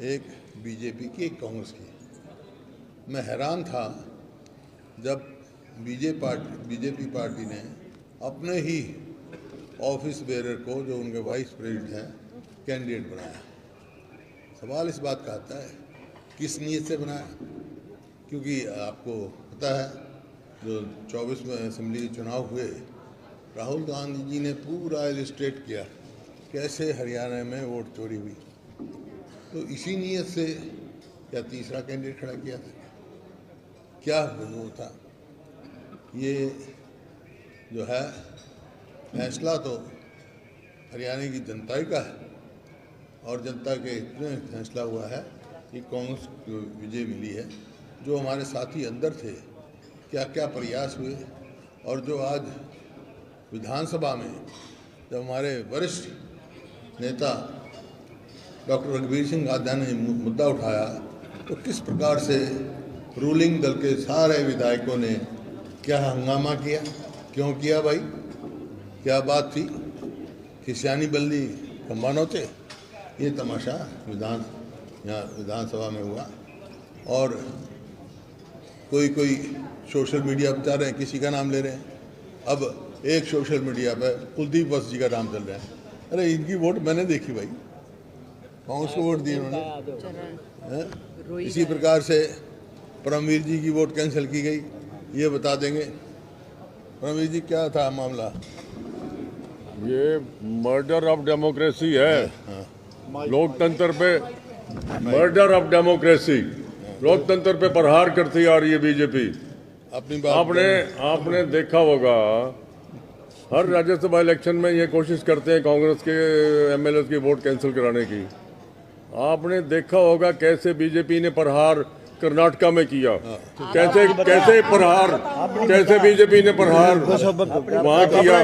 एक बीजेपी की, एक कांग्रेस की। मैं हैरान था जब बीजेपी पार्टी ने अपने ही ऑफिस बेरर को, जो उनके वाइस प्रेसिडेंट हैं, कैंडिडेट बनाया। सवाल इस बात का आता है किस नीयत से बनाया, क्योंकि आपको पता है जो 24 में असेंबली चुनाव हुए, राहुल गांधी जी ने पूरा इलस्ट्रेट किया कैसे हरियाणा में वोट चोरी हुई। तो इसी नीयत से क्या तीसरा कैंडिडेट खड़ा किया था, क्या वो था। ये जो है फैसला तो हरियाणा की जनता ही का है, और जनता के इतने फैसला हुआ है कि कांग्रेस को विजय मिली है। जो हमारे साथी अंदर थे, क्या क्या प्रयास हुए, और जो आज विधानसभा में जब हमारे वरिष्ठ नेता डॉक्टर रघुवीर सिंह राजा ने मुद्दा उठाया, तो किस प्रकार से रूलिंग दल के सारे विधायकों ने क्या हंगामा किया, क्यों किया भाई, क्या बात थी, खिसियानी बल्ली खंबानो थे। ये तमाशा यहाँ विधानसभा में हुआ। और कोई सोशल मीडिया बता रहे हैं, किसी का नाम ले रहे हैं। अब एक सोशल मीडिया पे कुलदीप वत्स जी का नाम चल रहा है। अरे इनकी वोट मैंने देखी भाई, कांग्रेस को वोट दी उन्होंने। इसी प्रकार से परमवीर जी की वोट कैंसिल की गई, ये बता देंगे परमवीर जी क्या था मामला। ये मर्डर ऑफ डेमोक्रेसी है। लोकतंत्र पे मर्डर ऑफ डेमोक्रेसी, लोकतंत्र पे प्रहार करती आ रही है बीजेपी। अपनी बात आपने देखा होगा हर राज्यसभा इलेक्शन में ये कोशिश करते हैं कांग्रेस के एमएलए की वोट कैंसिल कराने की। आपने देखा होगा कैसे बीजेपी ने प्रहार कर्नाटका में किया, कैसे बीजेपी ने प्रहार वहाँ किया,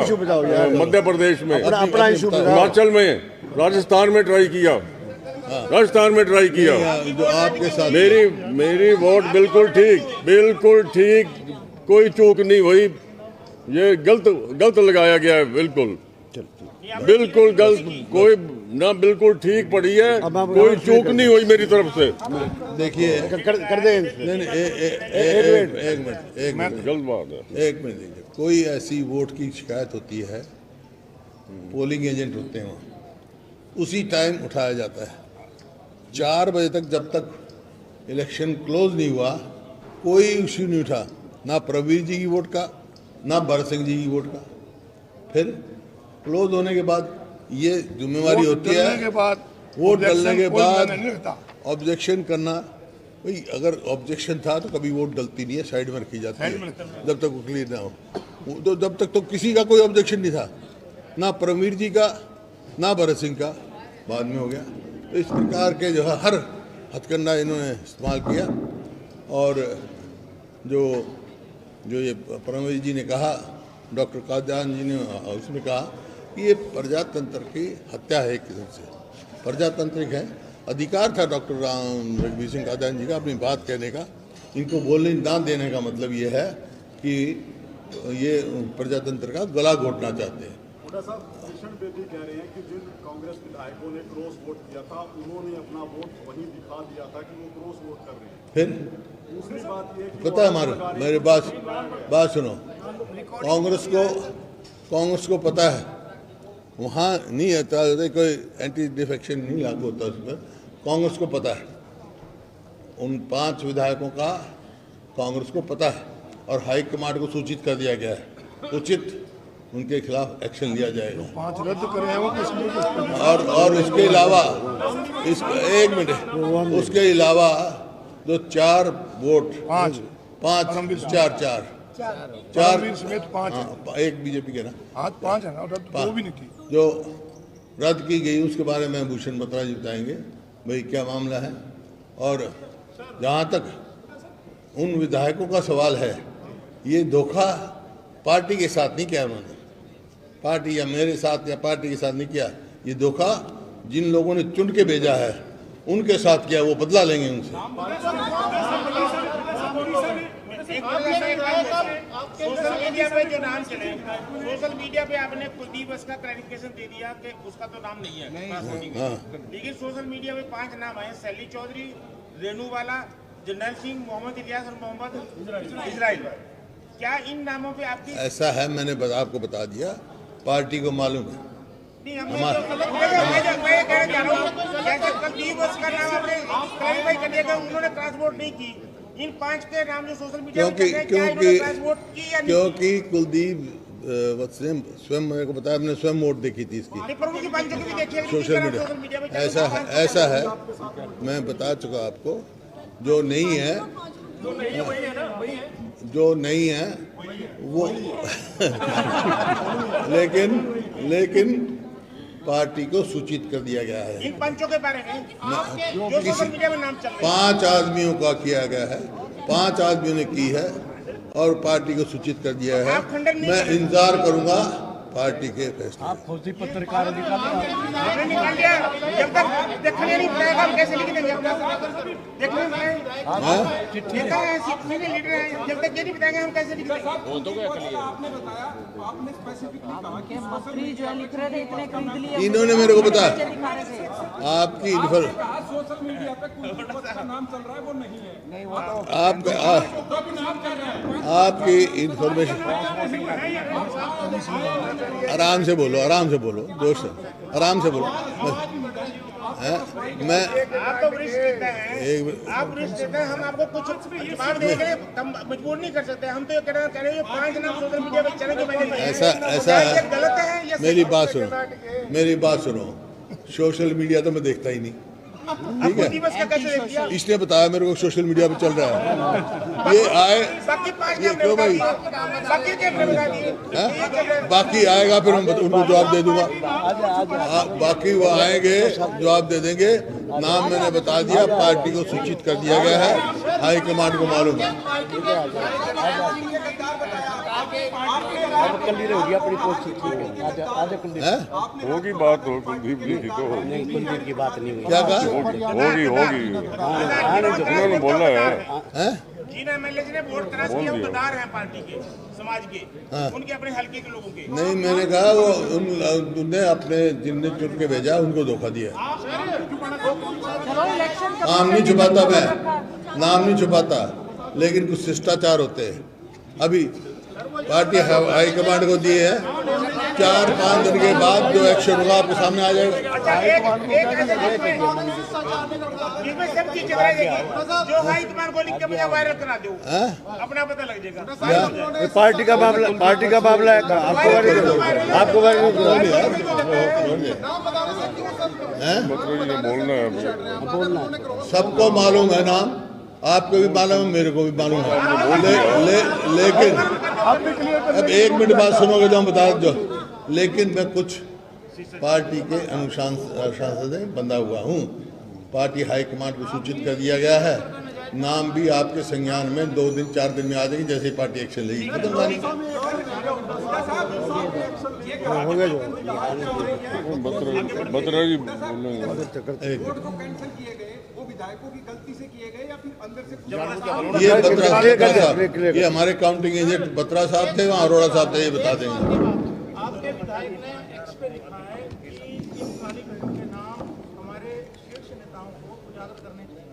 मध्य प्रदेश में, हिमाचल में, राजस्थान में ट्राई किया, जो आपके साथ मेरी वोट बिल्कुल ठीक, कोई चूक नहीं हुई। ये गलत लगाया गया है, बिल्कुल गलत, कोई ना बिल्कुल ठीक पड़ी है, कोई चूक नहीं हुई मेरी तरफ से। देखिए कर दे एक मिनट गलत बात है। एक मिनट देखिए, कोई ऐसी वोट की शिकायत होती है, पोलिंग एजेंट होते हैं वहाँ, उसी टाइम उठाया जाता है। 4 बजे तक, जब तक इलेक्शन क्लोज नहीं हुआ, कोई इश्यू नहीं उठा, ना प्रवीर जी की वोट का, ना भरत सिंह जी की वोट का। फिर क्लोज होने के बाद ये जिम्मेवारी होती है, वोट डालने के बाद ऑब्जेक्शन करना। भाई अगर ऑब्जेक्शन था तो कभी वोट डलती नहीं है, साइड में रखी जाती है जब तक वो क्लियर ना हो। तो जब तक तो किसी का कोई ऑब्जेक्शन नहीं था, ना परमवीर जी का, ना भरत सिंह का, बाद में हो गया। तो इस प्रकार के जो है हर हथकंडा इन्होंने इस्तेमाल किया। और जो ये परमवीर जी ने कहा, डॉक्टर कादियान जी ने उसमें कहा कि ये प्रजातंत्र की हत्या है। एक किस्म से प्रजातांत्रिक है, अधिकार था डॉक्टर रघुवीर सिंह कादियान जी का अपनी बात कहने का। इनको बोलने ना देने का मतलब ये है कि ये प्रजातंत्र का गला घोटना चाहते हैं। किशन बेदी कह रहे हैं कि जिन कांग्रेस विधायकों ने क्रॉस वोट किया था, उन्होंने अपना वोट वहीं दिखा दिया था कि वो क्रॉस वोट कर रहे हैं। फिर दूसरी बात ये पता है मेरे बात सुनो, कांग्रेस को पता है, वहाँ नहीं आता, कोई एंटी डिफेक्शन नहीं लागू होता उसमें। कांग्रेस को पता है, उन 5 विधायकों का कांग्रेस को पता है, और हाई कमांड को सूचित कर दिया गया है, उचित उनके खिलाफ एक्शन लिया जाएगा। 5 रद्द करे हैं वो किसमें। और इसके अलावा एक मिनट, उसके अलावा जो 4 वोट 5 4 समेत 5 एक बीजेपी के ना, आज 5 है ना, रद्द 2 भी नहीं थी जो रद्द की गई, उसके बारे में भूषण बत्रा जी बताएंगे भाई क्या मामला है। और जहाँ तक उन विधायकों का सवाल है, ये धोखा पार्टी के साथ नहीं किया उन्होंने, पार्टी या मेरे साथ या पार्टी के साथ नहीं किया। ये धोखा जिन लोगों ने चुन के भेजा है उनके साथ किया, वो बदला लेंगे उनसे। सोशल मीडिया पे जो नाम चले, सोशल मीडिया पे आपने कुलदीप का क्लैरिफिकेशन दे दिया कि उसका तो नाम नहीं है, लेकिन सोशल मीडिया पे 5 नाम आए, सैली चौधरी, रेणुवाला, जनरल सिंह, मोहम्मद इलियास और मोहम्मद इजराइल। क्या इन नामों पे आपकी ऐसा है, मैंने आपको बता दिया, पार्टी को मालूम है। नहीं, मैं कहना चाह रहा हूँ, जैसे कुलदीप का नाम आपने क्लैरिफाई कर दिया कि उन्होंने क्रॉस वोट नहीं की, इन 5 के नाम जो सोशल मीडिया पे चल रहे हैं, क्या इन्होंने क्रॉस वोट की या नहीं? क्योंकि कुलदीप स्वयं मेरे को बताया, मैंने स्वयं वोट देखी थी इसकी सोशल मीडिया। ऐसा है, मैं बता चुका आपको, जो नहीं है वो लेकिन पार्टी को सूचित कर दिया गया है। इन पंचों के बारे में जो सोशल मीडिया में नाम चल रहे हैं, 5 आदमियों का किया गया है, 5 आदमियों ने की है और पार्टी को सूचित कर दिया है। मैं इंतजार करूंगा पार्टी के फैसले। आप फौजी पत्रकार निकाल दिया, जब तक देखने नहीं पाएगा हम कैसे लिख देंगे? देखने नहीं पाएंगे, लीडर हैं, जब तक ये नहीं बताएंगे हम कैसे लिख देंगे? मंत्री जो लिख रहे थे इतने खरीद लिए, इन्होंने मेरे को बताया आपकी सोशल मीडिया पे कुलदीप का नाम चल रहा है, वो नहीं है। आपकी इंफॉर्मेशन, आराम से बोलो, दोस्त, आराम से बोलो। मैं आप तो वरिष्ठ नेता हैं, आप वरिष्ठ नेता हैं, हम आपको कुछ जवाब देने के लिए मजबूर नहीं कर सकते। हम तो ये कह रहे हैं 5 नाम सोशल मीडिया पे चले, ऐसा है, गलत है या मेरी बात सुनो, सोशल मीडिया तो मैं देखता ही नहीं, ठीक है? इसने बताया मेरे को सोशल मीडिया पे चल रहा है, ये आए, ये क्यों भाई? बाकी आएगा फिर हम उनको जवाब दे दूंगा। बाकी वो आएंगे, जवाब दे देंगे। नाम मैंने बता दिया, पार्टी को सूचित कर दिया गया है, हाईकमांड को मालूम है। होगी बात, हो कुलदीप जी की तो नहीं, कुलदीप की बात नहीं हुई। क्या कहा? होगी उन्होंने बोला है। जिन एमएलए ने वोट क्रॉस किया वो गद्दार हैं पार्टी के, समाज के, उनके अपने हल्के के लोगों के। नहीं, मैंने कहा वो उनने अपने जिनने चुन के भेजा उनको धोखा दिया। नाम नहीं छुपाता मैं, नाम नहीं छुपाता, लेकिन कुछ शिष्टाचार होते हैं। अभी पार्टी हाईकमांड को दिए हैं, 4-5 दिन के बाद जो एक्शन होगा आपके सामने आ जाएगा। जो हाईकमांड को लिख के मुझे वायरल करा दो, अपना पता लग जाएगा। पार्टी का मामला है, आपको बोलना है। सबको मालूम है नाम, आपको भी मालूम है, मेरे को भी मालूम है, लेकिन अब 1 मिनट बाद सुनोगे तो हम बता दो। लेकिन मैं कुछ पार्टी के अनुशासन से बंधा हुआ हूँ, पार्टी हाईकमांड को सूचित कर दिया गया है, नाम भी आपके संज्ञान में 2 दिन 4 दिन में आ जाएगी, जैसे पार्टी एक्शन लेगी। खत्म कहानी। बत्रा जी विधायकों की गलती से किए गए या फिर अंदर से ये बत्रा साहब, ये हमारे काउंटिंग एजेंट बत्रा साहब थे, वहाँ अरोड़ा साहब थे, ये बता देंगे। आपके विधायक ने एक्स पे लिखा है कि इन काली घटना के नाम हमारे शीर्ष नेताओं को उजागर करने चाहिए।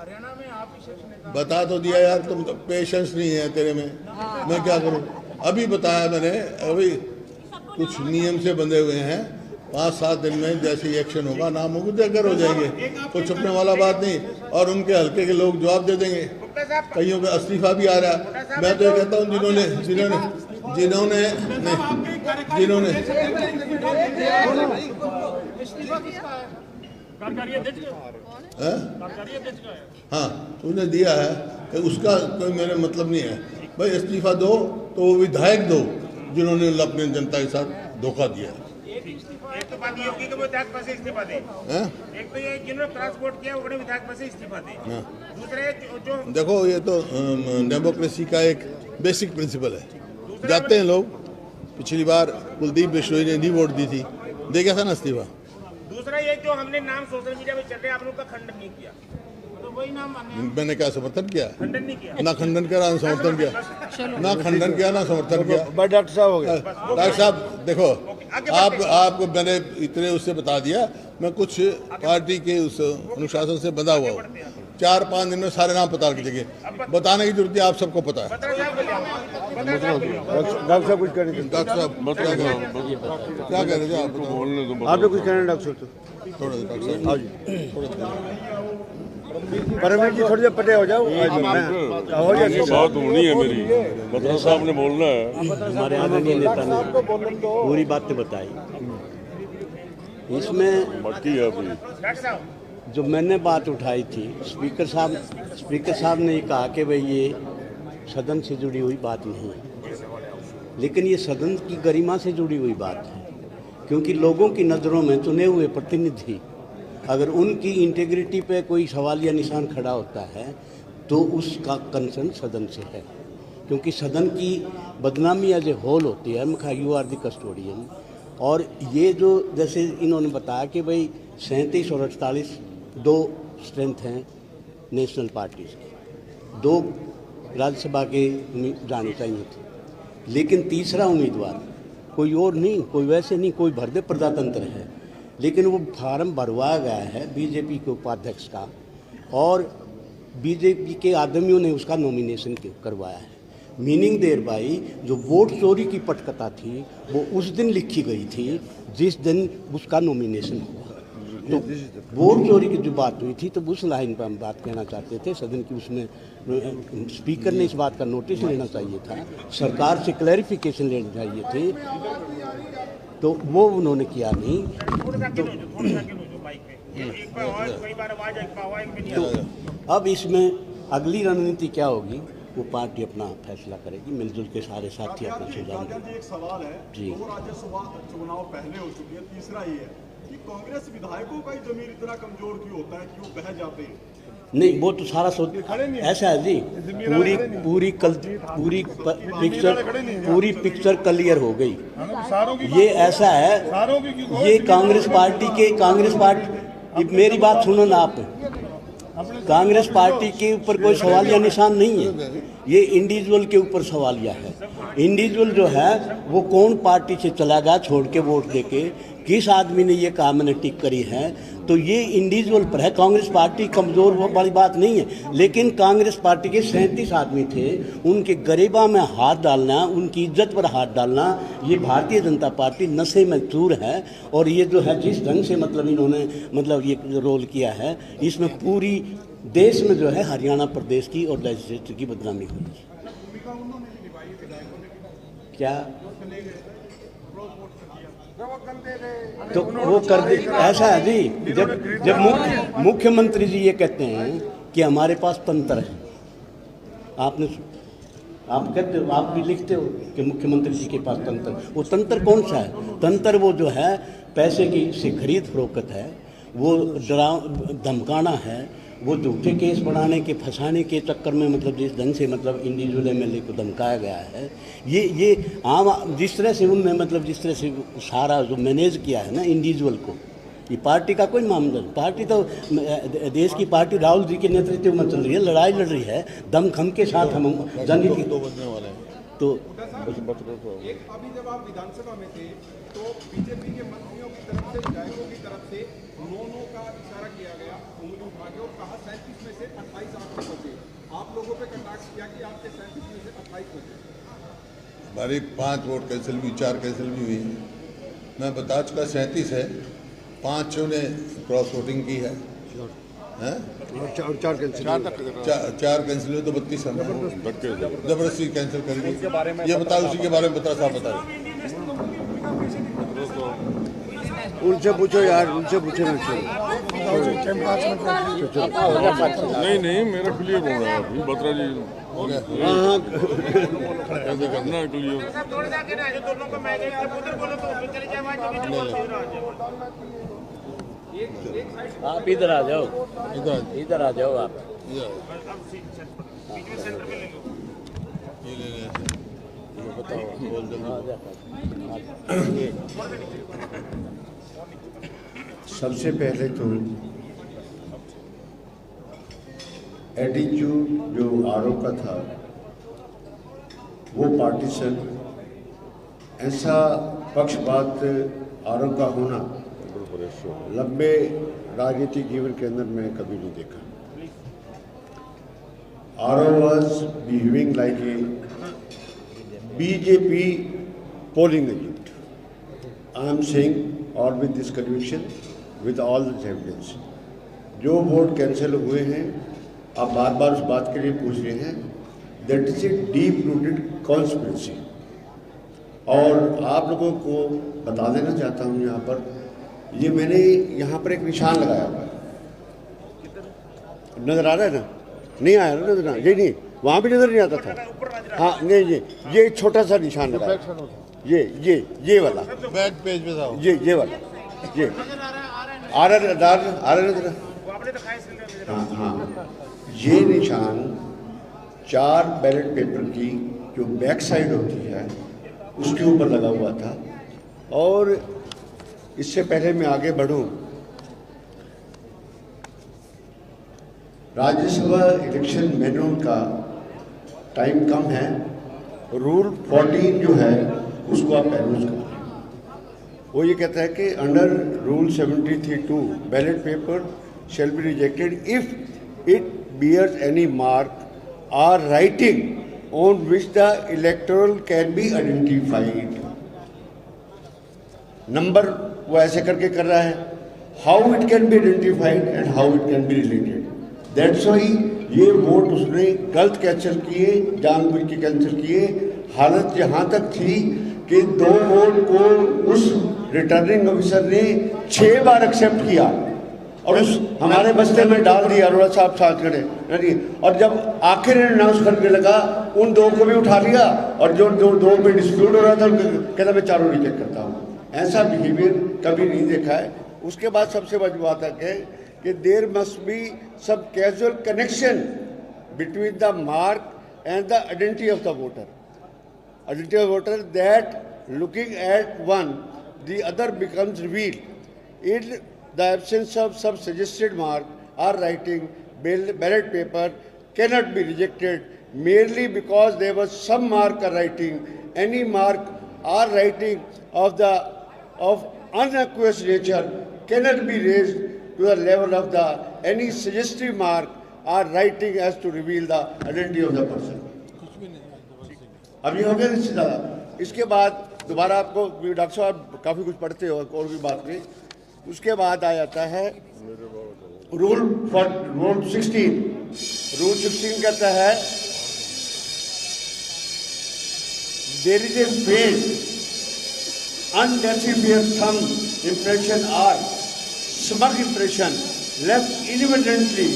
हरियाणा में आप ही शीर्ष नेता बता तो दिया यार, तुम तो पेशेंस नहीं है तेरे में, मैं क्या करूं? अभी बताया मैंने, अभी कुछ नियम से बंधे हुए हैं, 5-7 दिन में जैसे ही एक्शन होगा, नाम होगा, देकर हो जाएंगे, कोई छुपने वाला बात नहीं। और उनके हल्के के लोग जवाब दे देंगे। कईयों का इस्तीफा भी आ रहा है। मैं तो ये कहता हूँ जिन्होंने हाँ उसने दिया है, उसका कोई मेरा मतलब नहीं है भाई। इस्तीफा दो तो वो विधायक दो जिन्होंने अपने जनता के साथ धोखा दिया। एक तो बात ये होगी कि वो विधायक पद से इस्तीफा दे, एक तो ये जिन्होंने ट्रांसपोर्ट किया वो विधायक पद से इस्तीफा दे। दूसरे जो देखो, ये तो डेमोक्रेसी का एक बेसिक प्रिंसिपल है। जाते हैं लोग, पिछली बार कुलदीप बिश्नोई ने नहीं वोट दी थी, दे गया था ना इस्तीफा। दूसरा ये जो हमने नाम सोशल मीडिया में चल रहे हैं, आपने उनका खंडन नहीं किया। तो वही नाम माने। मैंने क्या समर्थन किया? खंडन नहीं किया। ना खंडन करा ना समर्थन किया, ना खंडन किया ना समर्थन किया। बस डॉक्टर साहब हो गया। डॉक्टर साहब देखो, आपको मैंने इतने उससे बता दिया, मैं कुछ पार्टी के उस अनुशासन से बंधा हुआ हूँ। 4-5 दिन में सारे नाम पता लीजिए, बताने की जरूरत है, आप सबको पता है। डॉक्टर साहब कुछ कह रहे थे। डॉक्टर साहब क्या कह रहे थे आप? बोलने दो, आप तो कुछ कह रहे हैं डॉक्टर साहब? थोड़ा डॉक्टर साहब हाँ जी। परमेश जी थोड़ी देर पटे हो जाओ। हो ये बात होनी है मेरी, बत्रा साहब ने बोलना है। हमारे आदरणीय नेता ने पूरी बातें बताई। इसमें बाकी है अभी डॉक्टर साहब जो मैंने बात उठाई थी, स्पीकर साहब ने ये कहा कि भाई ये सदन से जुड़ी हुई बात नहीं है, लेकिन ये सदन की गरिमा से जुड़ी हुई बात है, क्योंकि लोगों की नज़रों में चुने हुए प्रतिनिधि अगर उनकी इंटीग्रिटी पे कोई सवाल या निशान खड़ा होता है तो उसका कंसर्न सदन से है, क्योंकि सदन की बदनामी एज ए होल होती है। मैं यू आर द कस्टोडियन। और ये जो जैसे इन्होंने बताया कि भाई 37 और 48 2 स्ट्रेंथ हैं नेशनल पार्टीज़ की, 2 राज्यसभा के जाने चाहिए थे, लेकिन तीसरा उम्मीदवार कोई और नहीं, कोई वैसे नहीं, कोई भरदे प्रजातंत्र है, लेकिन वो फार्म भरवाया गया है बीजेपी के उपाध्यक्ष का, और बीजेपी के आदमियों ने उसका नॉमिनेशन करवाया है। मीनिंग देयर बाई जो वोट चोरी की पटकथा थी वो उस दिन लिखी गई थी जिस दिन उसका नॉमिनेशन हुआ। तो वोट चोरी की जो बात हुई थी तो उस लाइन पर हम बात कहना चाहते थे सदन की, उसमें स्पीकर ने इस बात का नोटिस लेना चाहिए था, सरकार से क्लैरिफिकेशन लेनी चाहिए थी, तो वो उन्होंने किया नहीं। तो अब इसमें अगली रणनीति क्या होगी वो पार्टी अपना फैसला करेगी, मिलजुल के सारे साथी अपना सुझाव देंगे। एक सवाल है जी। 2 राज्यसभा चुनाव पहले हो चुके हैं, तीसरा ये है कि कांग्रेस विधायकों का ही जमीर इतना कमजोर क्यों होता है कि वो बह जाते हैं? नहीं, वो तो सारा सोच ऐसा है जी, पूरी पिक्चर क्लियर हो गई। ये ऐसा है, ये कांग्रेस पार्टी मेरी बात सुनो ना आप, कांग्रेस पार्टी के ऊपर कोई सवाल या निशान नहीं है, ये इंडिविजुअल के ऊपर सवालिया है। इंडिविजुअल जो है वो कौन पार्टी से चला गया छोड़ के वोट देके, किस आदमी ने ये काम मैंने टिक करी है, तो ये इंडिविजुअल पर है। कांग्रेस पार्टी कमज़ोर वो बड़ी बात नहीं है, लेकिन कांग्रेस पार्टी के 37 आदमी थे, उनके गरेबा में हाथ डालना, उनकी इज्जत पर हाथ डालना, ये भारतीय जनता पार्टी नशे में चूर है। और ये जो है जिस ढंग से मतलब इन्होंने मतलब ये जो रोल किया है, इसमें पूरी देश में जो है हरियाणा प्रदेश की और लेजिस्लेचर की बदनामी हुई। क्या तो वो कर दे, ऐसा है जी, जब मुख्यमंत्री जी ये कहते हैं कि हमारे पास तंत्र है, आप कहते हो, आप भी लिखते हो कि मुख्यमंत्री जी के पास तंत्र, वो तंत्र कौन सा है? तंत्र वो जो है पैसे की से खरीद फरोख्त है, वो धमकाना है, वो झूठे केस बढ़ाने के फंसाने के चक्कर में मतलब जिस ढंग से मतलब इंडिविजुअल एमएलए को धमकाया गया है, ये आम जिस तरह से उनने मतलब जिस तरह से सारा जो मैनेज किया है ना इंडिविजुअल को, ये पार्टी का कोई मामला नहीं। पार्टी तो देश की पार्टी राहुल जी के नेतृत्व में चल रही है, लड़ाई लड़ रही है दमखम के साथ। हम जनहित तो अभी जब आप विधानसभा में थे तो बीजेपी के मंत्रियों की तरफ से, विधायकों की तरफ से नो का इशारा किया गया, उंगली उठा के, और कहा 37 में से 28 आपको बचे। आप लोगों पे कटाक्ष किया कि आपके 37 में से 28 बचे। हमारी 5 वोट कैंसिल भी, 4 कैंसिल भी हुई। मैं बता चुका 37 है, 5 ने क्रॉस वोटिंग की है, हैं? और 4 कैंसिल, 4 कैंसिल हुए तो 32 हम जबरदस्ती कैंसिल करेंगे। ये बताओ, उसी के बारे में बता साहब बताओ। उनसे पूछो यार, उनसे पूछो ना। नहीं मेरा क्लियर हो रहा है अभी, बत्रा जी कैसे करना है क्लियर। आप इधर आ जाओ, इधर आ जाओ आप। बताओ, बोल दो। सबसे पहले तो एटीट्यूड जो आरोप का था वो पार्टीशन, ऐसा पक्षपात आरोप का होना लंबे राजनीतिक जीवन के अंदर मैं कभी नहीं देखा। RO was behaving like a BJP polling agent. I am saying और with this conviction with all this evidence, जो वोट कैंसिल हुए हैं आप बार बार उस बात के लिए पूछ रहे हैं, that is a deep rooted conspiracy. और आप लोगों को बता देना चाहता हूँ यहाँ पर, ये मैंने यहाँ पर एक निशान लगाया हुआ है, नजर आ रहा है ना? नहीं आया ना नजर? ये नहीं, वहाँ भी नजर नहीं आता था। हाँ नहीं, ये छोटा सा निशान लगाया, ये वाला बैक पेज पे था, ये वाला, ये आ रहा नजर। हाँ हाँ, ये निशान 4 बैलेट पेपर की जो बैक साइड होती है उसके ऊपर लगा हुआ था। और इससे पहले मैं आगे बढ़ूं, राज्यसभा इलेक्शन मैनुअल का टाइम कम है, रूल 14 जो है उसको आप एनोज करें। वो ये कहता है कि under rule 73(2) ballot paper shall be rejected if it bears any mark or writing on which the electoral can be identified. Number वो ऐसे करके कर रहा है, how it can be identified and how it can be related. That's why ये vote उसने गलत cancel किए, जानबूझ के कैंसिल किए। हालत यहाँ तक थी कि 2 वोट को उस रिटर्निंग ऑफिसर ने 6 बार एक्सेप्ट किया और उस हमारे बस्ते में डाल दिया। अरोड़ा साहब साथ खड़े, और जब आखिर अनाउंस करने लगा उन 2 को भी उठा लिया, और जो 2 में डिस्प्यूट हो रहा था कहता मैं चारों रिजेक्ट करता हूँ। ऐसा बिहेवियर कभी नहीं देखा है। उसके बाद सबसे बड़ी बात है कि there must be some casual connection between the mark and the identity of the voter. Identity of voter that looking at one the other becomes revealed. It the absence of some suggested mark or writing ballot paper cannot be rejected merely because there was some mark or writing. Any mark or writing of unaqueous nature cannot be raised to the level of the any suggestive mark or writing as to reveal the identity of the person. अभी हो गया इससे ज़्यादा। इसके बाद दोबारा आपको doctor साहब काफ़ी कुछ पढ़ते हो और भी बात नहीं। उसके बाद आ जाता है रूल 16। रूल 16 कहता है there is a face undecipherable thumb impression और smudge impression left inadvertently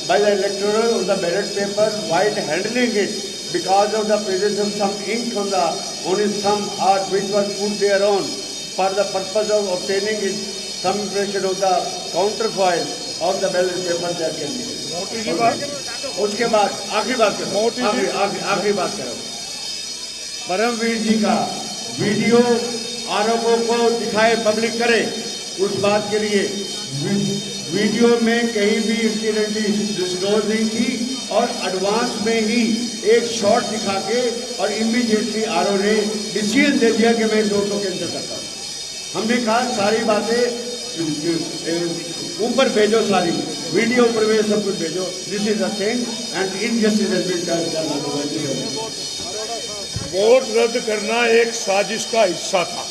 by the electoral of the ballot paper while handling it because of the presence of some ink on his thumb or which was put thereon for the purpose of obtaining it some impression of the counterfoil of the ballot paper that can be. उसके बाद आखिरी बात करो, परमवीर जी का video आरोपों को दिखाए, public करे। उस बात के लिए वीडियो में कहीं भी इंसिडेंटली डिस्क्लोज नहीं थी और एडवांस में ही एक शॉट दिखा के और इमीडिएटली आरओ ने डिसीजन दे दिया कि मैं इस वोट को कैंसिल करता हूँ। हमने कहा सारी बातें ऊपर भेजो, सारी वीडियो ऊपर भेजो, सब कुछ भेजो। This is the thing and injustice has been done. Vote रद्द करना एक साजिश का हिस्सा था।